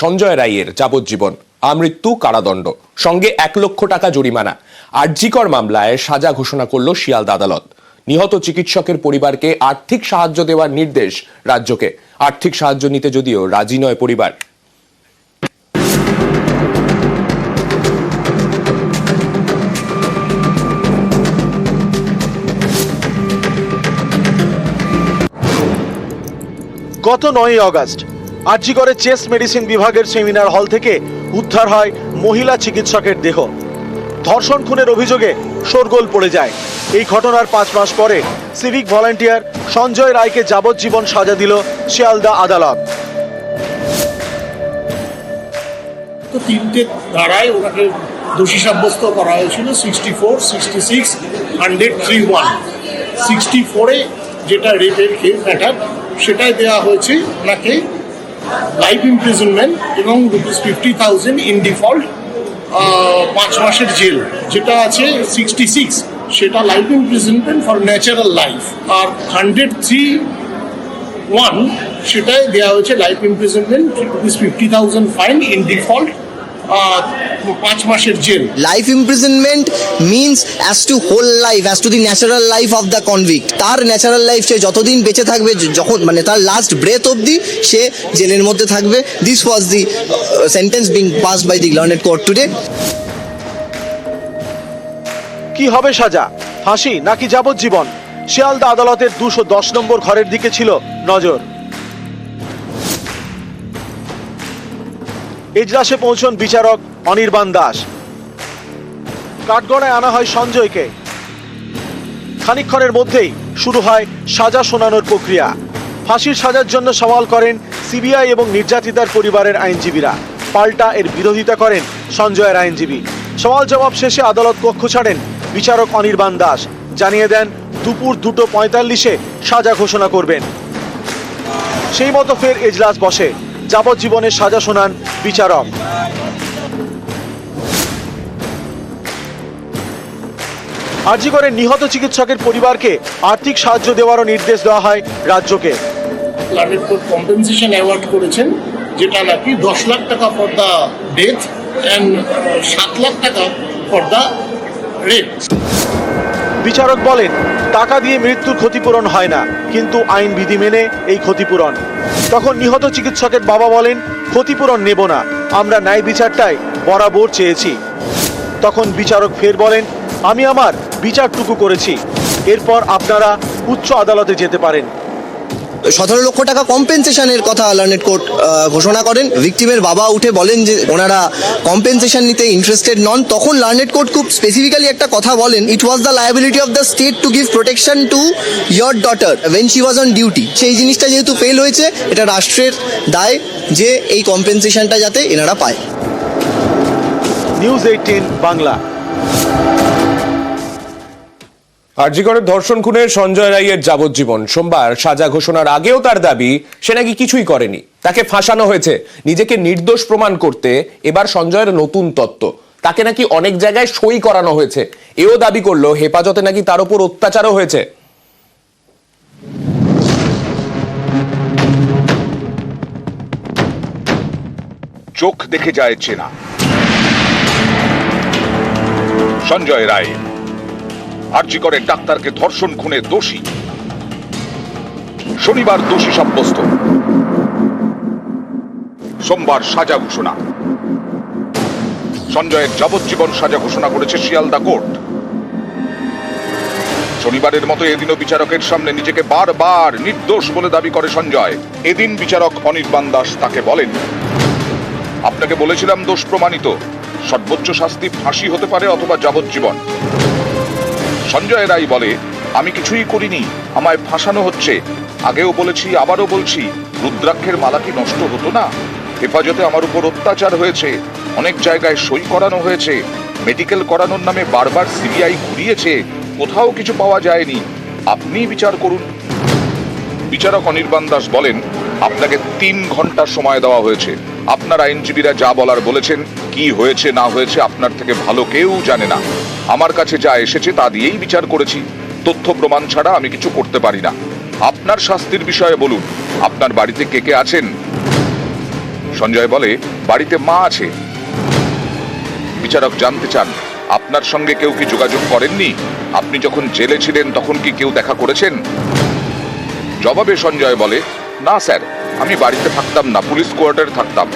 সঞ্জয় রায়ের যাবজ্জীবন, আমৃত্যু কারাদণ্ড, সঙ্গে 1 লক্ষ টাকা জরিমানা। আরজিকর মামলায় সাজা ঘোষণা করল শিয়ালদা আদালত। নিহত চিকিৎসকের পরিবারকে আর্থিক সাহায্য দেওয়ার নির্দেশ রাজ্যকে। আর্থিক সাহায্য নিতে যদিও রাজি নয় পরিবার। গত 9 আগস্ট আরজিকরের চেস্ট মেডিসিন বিভাগের সেমিনার হল থেকে উদ্ধার হয় মহিলা চিকিৎসকের দেহ। ধর্ষণ খুনের অভিযোগে শোরগোল পড়ে যায়। এই ঘটনার 5 মাস পরে সিভিক ভলান্টিয়ার সঞ্জয় রায়কে যাবজ্জীবন সাজা দিল শিয়ালদা আদালত। তো 3টে ধারায় ওনাকে দোষী সাব্যস্ত করা হয়েছিল, 64, 66, 103(1). 64-এ যেটা রেপের কেস ম্যাটার, সেটাই দেওয়া হয়েছে ওনাকে লাইফ ইমপ্রিজনমেন্ট এবং ₹50,000 ইন ডিফল্ট 5 মাসের জেল। যেটা আছে 66, সেটা life imprisonment for natural life. আর 103(1) সেটাই দেওয়া হয়েছে life imprisonment, ₹50,000 fine in default 5 মাসের জেল। Life imprisonment means as to whole life, as to the natural life of the convict. তার ন্যাচারাল লাইফ সে যতদিন বেঁচে থাকবে, যখন মানে তার লাস্ট ব্রেথ অবধি সে জেলের মধ্যে থাকবে। This was the sentence being passed by the learned court today. কি হবে সাজা, ফাঁসি নাকি যাবজ্জীবন? শিয়ালদা আদালতের 210 নম্বর ঘরের দিকে ছিল নজর। এজলাসে পৌঁছন বিচারক অনির্বাণ দাস। কাঠগড়ায় আনা হয় সঞ্জয়কে। খানিকক্ষণের মধ্যেই শুরু হয় সাজা শোনানোর প্রক্রিয়া। ফাঁসির সাজার জন্য সওয়াল করেন সিবিআই এবং নির্যাতিতার পরিবারের আইনজীবীরা। পাল্টা এর বিরোধিতা করেন সঞ্জয়ের আইনজীবী। সওয়াল জবাব শেষে আদালত কক্ষ ছাড়েন বিচারক অনির্বাণ দাস। জানিয়ে দেন দুপুর 2:45-এ সাজা ঘোষণা করবেন। সেই মতো ফের এজলাস বসে। যাবজ্জীবনের সাজা শোনান বিচারক। আরজিকরের নিহত চিকিৎসকের পরিবারকে আর্থিক সাহায্য দেওয়ারও নির্দেশ দেওয়া হয় রাজ্যকে। লার্নেড কোর্ট কম্পেনসেশন অ্যাওয়ার্ড করেছেন, যেটা নাকি 10 লাখ টাকা for the death and 7 lakh টাকা ফর দ্য রেপ। বিচারক বলেন, টাকা দিয়ে মৃত্যুর ক্ষতিপূরণ হয় না, কিন্তু আইন বিধি মেনে এই ক্ষতিপূরণ। তখন নিহত চিকিৎসকের বাবা বলেন, ক্ষতিপূরণ নেব না, আমরা ন্যায় বিচারটাই বরাবর চেয়েছি। তখন বিচারক ফের বলেন, আমি আমার বিচারটুকু করেছি, এরপর আপনারা উচ্চ আদালতে যেতে পারেন। 17 লক্ষ টাকা কম্পেনসেশনের কথা লার্নেড কোর্ট ঘোষণা করেন। ভিকটিমের বাবা উঠে বলেন যে ওনারা কম্পেনসেশন নিতে ইন্টারেস্টেড নন। তখন লার্নেড কোর্ট খুব স্পেসিফিক্যালি একটা কথা বলেন, it was the liability of the state to give protection to your daughter when she was on duty. সেই জিনিসটা যেহেতু ফেল হয়েছে, এটা রাষ্ট্রের দায় যে এই কম্পেনসেশনটা যাতে এনারা পায়। নিউজ 18 বাংলা। আরজিকরের ধর্ষণ খুনে সঞ্জয় রায়ের যাবজ্জীবন। সোমবার সাজা ঘোষণার আগেও তার দাবি সে নাকি কিছুই করেনি, তাকে ফাঁসানো হয়েছে। নিজেকে নির্দোষ প্রমাণ করতে এবার সঞ্জয়ের নতুন তত্ত্ব, তাকে নাকি অনেক জায়গায় সই করানো হয়েছে। এও দাবি করলো হেফাজতে নাকি তার উপর অত্যাচারও হয়েছে। চোখ দেখে যায় চেনা। সঞ্জয় রায় আরজিকরের ডাক্তারকে ধর্ষণ খুনে দোষী, শনিবার দোষী সাব্যস্ত। সোমবার সাজা ঘোষণা। সঞ্জয়ের যাবজ্জীবন সাজা ঘোষণা করেছে শিয়ালদা কোর্ট। শনিবারের মতো এদিনও বিচারকের সামনে নিজেকে বারবার নির্দোষ বলে দাবি করে সঞ্জয়। এদিন বিচারক অনির্বাণ দাস তাকে বলেন, আপনাকে বলেছিলাম দোষ প্রমাণিত, সর্বোচ্চ শাস্তি ফাঁসি হতে পারে অথবা যাবজ্জীবন। সঞ্জয় রায় বলে, আমি কিছুই করিনি, আমায় ফাঁসানো হচ্ছে। আগেও বলেছি, আবারও বলছি, রুদ্রাক্ষের মালা কি নষ্ট হতো না? হেফাজতে আমার উপর অত্যাচার হয়েছে, অনেক জায়গায় সই করানো হয়েছে, মেডিকেল করানোর নামে বারবার সিবিআই ঘুরিয়েছে, কোথাও কিছু পাওয়া যায়নি। আপনি বিচার করুন। বিচারক অনির্বাণ দাস বলেন, আপনাকে 3 ঘন্টা সময় দেওয়া হয়েছে। আপনার আইনজীবীরা যা বলার বলেছেন, কি হয়েছে না হয়েছে আপনার থেকে ভালো কেউ জানে না। আমার কাছে যা এসেছে তা দিয়েই বিচার করেছি। তথ্য প্রমাণ ছাড়া আমি কিছু করতে পারি না। আপনার শাস্তির বিষয়ে বলুন, আপনার বাড়িতে কে কে আছেন? সঞ্জয় বলে, বাড়িতে মা আছে। বিচারক জানতে চান, আপনার সঙ্গে কেউ কি যোগাযোগ করেননি? আপনি যখন জেলে ছিলেন তখন কি কেউ দেখা করেছেন? জবাবে সঞ্জয় বলে, না স্যার, আমি বাড়িতে থাকতাম না, পুলিশ কোয়ার্টারে থাকতাম।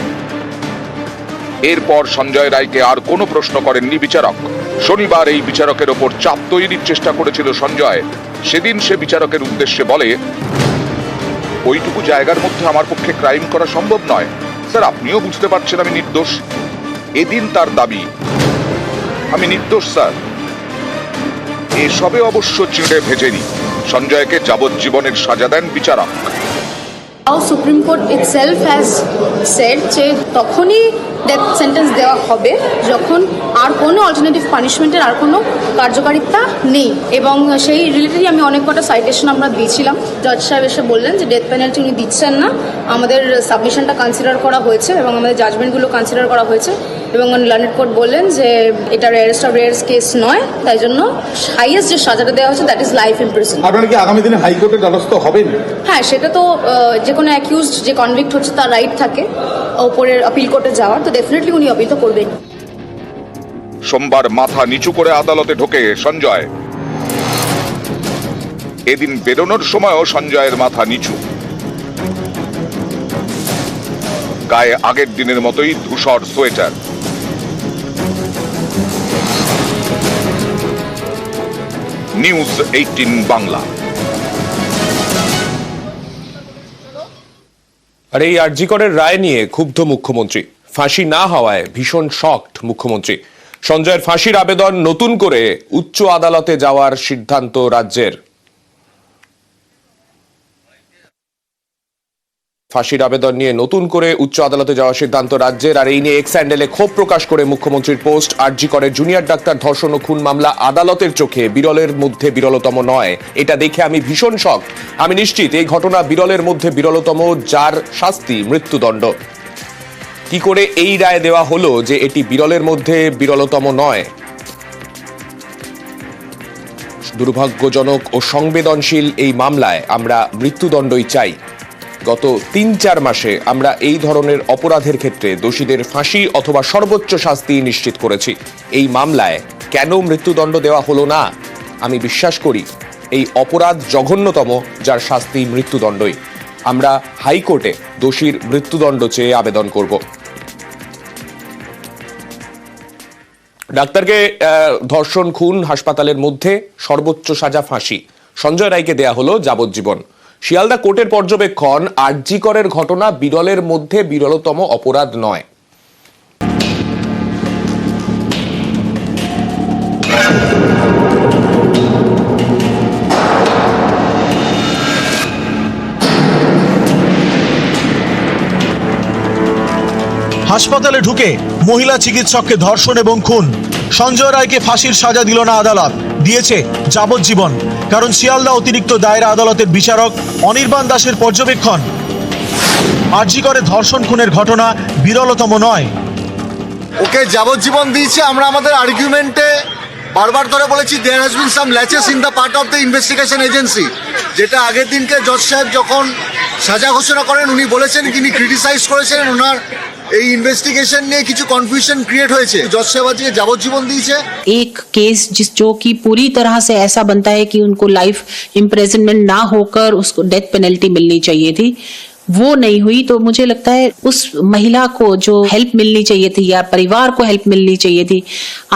এরপর সঞ্জয় রায়কে আর কোনো প্রশ্ন করেননি বিচারক। শনিবার এই বিচারকের ওপর চাপ তৈরির চেষ্টা করেছিল সঞ্জয়। সেদিন সে বিচারকের উদ্দেশ্যে বলে, ওইটুকু জায়গার মধ্যে আমার পক্ষে ক্রাইম করা সম্ভব নয় স্যার, আপনিও বুঝতে পারছেন আমি নির্দোষ। এদিন তার দাবি, আমি নির্দোষ স্যার। এসবে অবশ্য চিড়ে ভেজেনি। সঞ্জয়কে যাবজ্জীবনের সাজা দেন বিচারক। Now Supreme Court itself has said যে তখনই ডেথ সেন্টেন্স দেওয়া হবে যখন আর কোনো অল্টারনেটিভ পানিশমেন্টের আর কোনো কার্যকারিতা নেই, এবং সেই রিলেটেডই আমি অনেক কটা সাইটেশন আমরা দিয়েছিলাম। জজ সাহেব এসে বললেন যে ডেথ পেনাল্টি উনি দিচ্ছেন না, আমাদের সাবমিশনটা কনসিডার করা হয়েছে এবং আমাদের জাজমেন্টগুলো কনসিডার করা হয়েছে, এবং লার্নেড কোর্ট বললেন যে এটা রেয়ারেস্ট অফ রেয়ারেস্ট কেস নয়, তাই জন্য হাইয়েস্ট যে সাজাটা দেওয়া হচ্ছে দ্যাট ইজ লাইফ ইমপ্রিজন। আপনারা কি আগামী দিনে হাইকোর্টের দ্বারস্থ হবেন? হ্যাঁ, সেটা তো যে কোনো অ্যাকিউজড যে কনভিক্ট হচ্ছে তার রাইট থাকে ওপরের আপিল কোর্টে যাওয়ার, তো ডেফিনেটলি উনি আপিল তো করবেন। সোমবার মাথা নিচু করে আদালতে ঢোকে সঞ্জয়। এদিন বেরোনোর সময়ও সঞ্জয়ের মাথা নিচু, গায়ে আগের দিনের মতোই ধূসর সোয়েটার। নিউজ 18 বাংলা। আর এই আরজি করের রায় নিয়ে ক্ষুব্ধ মুখ্যমন্ত্রী। ফাঁসি না হওয়ায় ভীষণ শকড মুখ্যমন্ত্রী। সঞ্জয়ের ফাঁসির আবেদন নতুন করে উচ্চ আদালতে যাওয়ার সিদ্ধান্ত রাজ্যের। ফাঁসির আবেদন নিয়ে নতুন করে উচ্চ আদালতে যাওয়ার সিদ্ধান্ত রাজ্যের। আর এই নিয়ে এক্স হ্যান্ডেলে ক্ষোভ প্রকাশ করে মুখ্যমন্ত্রীর পোস্ট, আরজি করের জুনিয়র ডাক্তার ধর্ষণ ও খুন মামলা আদালতের চোখে বিরলের মধ্যে বিরলতম নয়। এটা দেখে আমি ভীষণ শক। আমি নিশ্চিত এই ঘটনা বিরলের মধ্যে বিরলতম, যার শাস্তি মৃত্যুদণ্ড। কি করে এই রায় দেওয়া হলো যে এটি বিরলের মধ্যে বিরলতম নয়? দুর্ভাগ্যজনক ও সংবেদনশীল এই মামলায় আমরা মৃত্যুদণ্ডই চাই। গত ৩-৪ মাসে আমরা এই ধরনের অপরাধের ক্ষেত্রে দোষীদের ফাঁসি অথবা সর্বোচ্চ শাস্তি নিশ্চিত করেছি। এই মামলায় কেন মৃত্যুদণ্ড দেওয়া হলো না? আমি বিশ্বাস করি এই অপরাধ জঘন্যতম, যার শাস্তি মৃত্যুদণ্ডই। আমরা হাইকোর্টে দোষীর মৃত্যুদণ্ড চেয়ে আবেদন করব। ডাক্তারকে ধর্ষণ খুন হাসপাতালের মধ্যে সর্বোচ্চ সাজা ফাঁসি, সঞ্জয় রায়কে দেয়া হলো যাবজ্জীবন। শিয়ালদা কোর্টের পর্যবেক্ষণ, আরজি করের ঘটনা বিরলের মধ্যে বিরলতম অপরাধ নয়। হাসপাতালে ঢুকে মহিলা চিকিৎসককে ধর্ষণ এবং খুন, সঞ্জয় রায়কে ফাঁসির সাজা দিল না আদালত, দিয়েছে যাবজ্জীবন। কারণ শিয়ালদা অতিরিক্ত দায়রা আদালতের বিচারক অনির্বাণ দাসের পর্যবেক্ষণ, আরজি করে ধর্ষণ খুনের ঘটনা বিরলতম নয়। ওকে যাবজ্জীবন দিয়েছে। আমরা আমাদের আর্গুমেন্টে বারবার করে বলেছি there has been some laches in the part of the investigation agency, যেটা আগের দিনকে জজ সাহেব যখন সাজা ঘোষণা করেন উনি বলেছেন, তিনি ক্রিটিসাইজ করেছেন ওনার এই ইনভেস্টিগেশন নিয়ে কিছু কনফিউশন ক্রিয়েট হয়েছে। জজ সাহেব আজকে যাবজ্জীবন দিয়েছে। एक केस जो कि पूरी तरह से ऐसा बनता है कि उनको लाइफ इम्प्रिजनमेंट ना होकर उसको डेथ पेनल्टी मिलनी चाहिए थी, वो नहीं हुई। तो मुझे लगता है उस महिला को जो हेल्प मिलनी चाहिए थी या परिवार को हेल्प मिलनी चाहिए थी,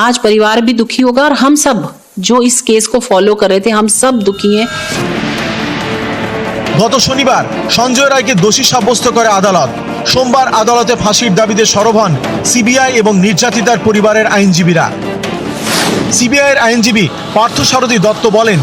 आज परिवार भी दुखी होगा और हम सब जो इस केस को फॉलो कर रहे थे हम सब दुखी हैं। গত শনিবার সঞ্জয় রায়কে দোষী সাব্যস্ত করে আদালত। সোমবার আদালতে ফাঁসির দাবিতে সরব হন সিবিআই এবং নির্যাতিতার পরিবারের আইনজীবীরা। সিবিআইয়ের আইনজীবী পার্থসারথী দত্ত বলেন,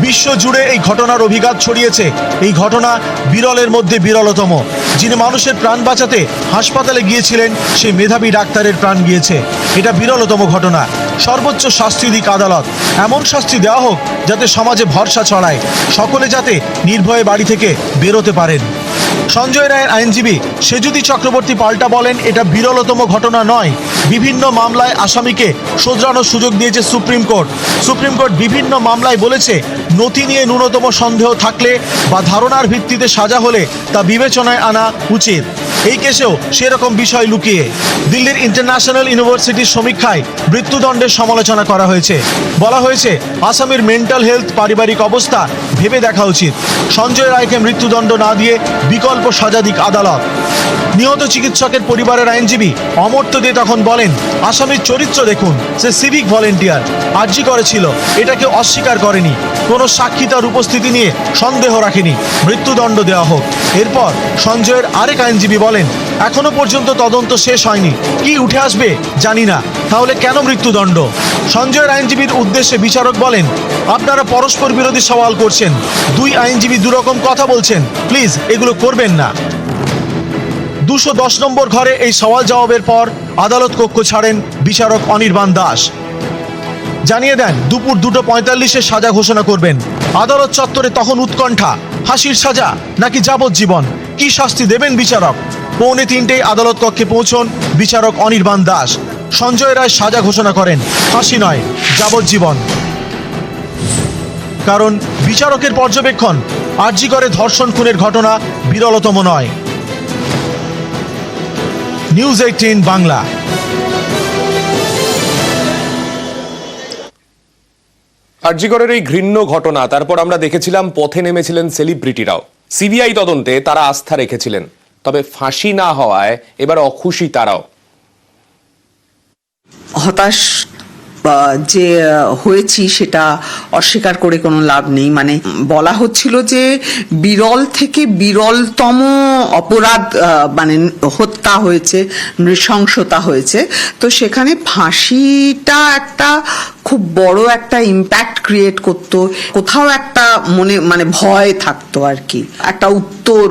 বিশ্ব জুড়ে এই ঘটনার অভিঘাত ছড়িয়েছে। এই ঘটনা বিরলের মধ্যে বিরলতম। যিনি মানুষের প্রাণ বাঁচাতে হাসপাতালে গিয়েছিলেন, সেই মেধাবী ডাক্তারের প্রাণ গিয়েছে। এটা বিরলতম ঘটনা। সর্বোচ্চ শাস্তি দিক আদালত। এমন শাস্তি দেওয়া হোক যাতে সমাজে ভরসা ছড়ায়, সকলে যাতে নির্ভয়ে বাড়ি থেকে বেরোতে পারেন। সঞ্জয় রায়ের আইনজীবী সেজুতি চক্রবর্তী পাল্টা বলেন, এটা বিরলতম ঘটনা নয়। বিভিন্ন মামলায় আসামিকে শোধরানোর সুযোগ দিয়েছে সুপ্রিম কোর্ট। সুপ্রিম কোর্ট বিভিন্ন মামলায় বলেছে, নথি নিয়ে ন্যূনতম সন্দেহ থাকলে বা ধারণার ভিত্তিতে সাজা হলে তা বিবেচনায় আনা উচিত। এই কেসেও সেরকম বিষয় লুকিয়ে। দিল্লির ইন্টারন্যাশনাল ইউনিভার্সিটির সমীক্ষায় মৃত্যুদণ্ডের সমালোচনা করা হয়েছে। বলা হয়েছে আসামের মেন্টাল হেলথ, পারিবারিক অবস্থা ভেবে দেখা উচিত। সঞ্জয় রায়কে মৃত্যুদণ্ড না দিয়ে বিকল্প সাজা দিক আদালত। নিহত চিকিৎসকের পরিবারের আইনজীবী অমর্ত্য দে তখন বলেন, আসামির চরিত্র দেখুন, সে সিভিক ভলেন্টিয়ার, আর্জি করেছিল, এটাকে অস্বীকার করেনি, কোনো সাক্ষী তার উপস্থিতি নিয়ে সন্দেহ রাখেনি, মৃত্যুদণ্ড দেওয়া হোক। এরপর সঞ্জয়ের আরেক আইনজীবী বলেন, এখনো পর্যন্ত তদন্ত শেষ হয়নি, কি উঠে আসবে জানি না, তাহলে কেন মৃত্যুদণ্ড? সঞ্জয়ের আইনজীবীর উদ্দেশ্যে বিচারক বলেন, আপনারা পরস্পর বিরোধী সওয়াল করছেন, দুই আইনজীবী দুরকম কথা বলছেন, প্লিজ এগুলো করবেন না। 210 নম্বর ঘরে এই সওয়াল জবাবের পর আদালত কক্ষ ছাড়েন বিচারক অনির্বাণ দাস। জানিয়ে দেন দুপুর 2:45-এ সাজা ঘোষণা করবেন। আদালত চত্বরে তখন উৎকণ্ঠা, ফাঁসির সাজা নাকি যাবজ্জীবন, কি শাস্তি দেবেন বিচারক? 2:45 আদালত কক্ষে পৌঁছন বিচারক অনির্বাণ দাস। সঞ্জয় রায় সাজা ঘোষণা করেন, ফাঁসি নয়, যাবজ্জীবন। কারণ বিচারকের পর্যবেক্ষণ, আরজি করে ধর্ষণ খুনের ঘটনা বিরলতম নয়। নিউজ 18 বাংলা। আরজিকরের এই ঘৃণ্য ঘটনা, তারপর আমরা দেখেছিলাম পথে নেমেছিলেন সেলিব্রিটিরাও। সিবিআই তদন্তে তারা আস্থা রেখেছিলেন, তবে ফাঁসি না হওয়ায় এবার অখুশি তারাও। হতাশ যে হয়েছি সেটা অস্বীকার করে কোনো লাভ নেই। মানে বলা হচ্ছিল যে বিরল থেকে বিরলতম অপরাধ, মানে হত্যা হয়েছে, নৃশংসতা হয়েছে, তো সেখানে ফাঁসিটা একটা খুব বড় একটা ইম্প্যাক্ট ক্রিয়েট করতো। কোথাও একটা মানে ভয় থাকতো আর কি, একটা উত্তর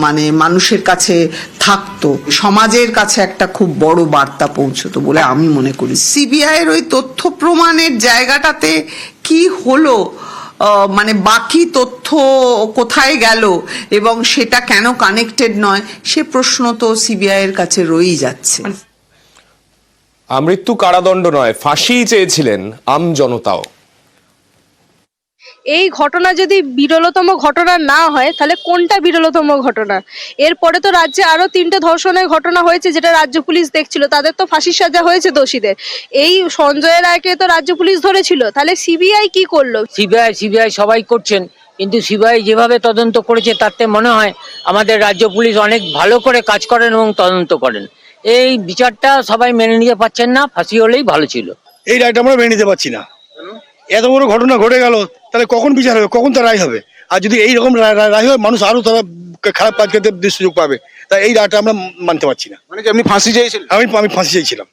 মানে মানুষের কাছে থাকতো, সমাজের কাছে একটা খুব বড় বার্তা পৌঁছতো বলে আমি মনে করি। সিবিআই এর ওই তথ্য প্রমাণের জায়গাটাতে কি হলো, মানে বাকি তথ্য কোথায় গেল এবং সেটা কেন কানেক্টেড নয়, সে প্রশ্ন তো সিবিআই এর কাছে রয়েই যাচ্ছে। আমৃত্যু কারাদণ্ড নয়, ফাঁসি চেয়েছিলেন আম জনতাও। এই ঘটনা যদি বিরলতম ঘটনা না হয় তাহলে কোনটা বিরলতম ঘটনা? এরপরে তো রাজ্যে আরো 3টে ধর্ষণের ঘটনা হয়েছে যেটা রাজ্য পুলিশ দেখছিল, তাদের তো ফাঁসির সাজা হয়েছে দোষীদের। এই সঞ্জয় রায়কে তো রাজ্য পুলিশ ধরেছিল, তাহলে সিবিআই কি করলো? সিবিআই সবাই করছেন, কিন্তু সিবিআই যেভাবে তদন্ত করেছে তাতে মনে হয় আমাদের রাজ্য পুলিশ অনেক ভালো করে কাজ করেন এবং তদন্ত করেন। এই বিচারটা সবাই মেনে নিতে পারছেন না, ফাঁসি হলেই ভালো ছিল। এই রায়টা আমরা মেনে নিতে পারছি না। এত বড় ঘটনা ঘটে গেল, তাহলে কখন বিচার হবে, কখন তার রায় হবে? আর যদি এইরকম রায় হয়, মানুষ আরো তারা খারাপ কাজ করতে সুযোগ পাবে। তাই এই রায়টা আমরা মানতে পারছি না। মানে কি আপনি ফাঁসি চেয়েছিলেন? আমি ফাঁসি চেয়েছিলাম।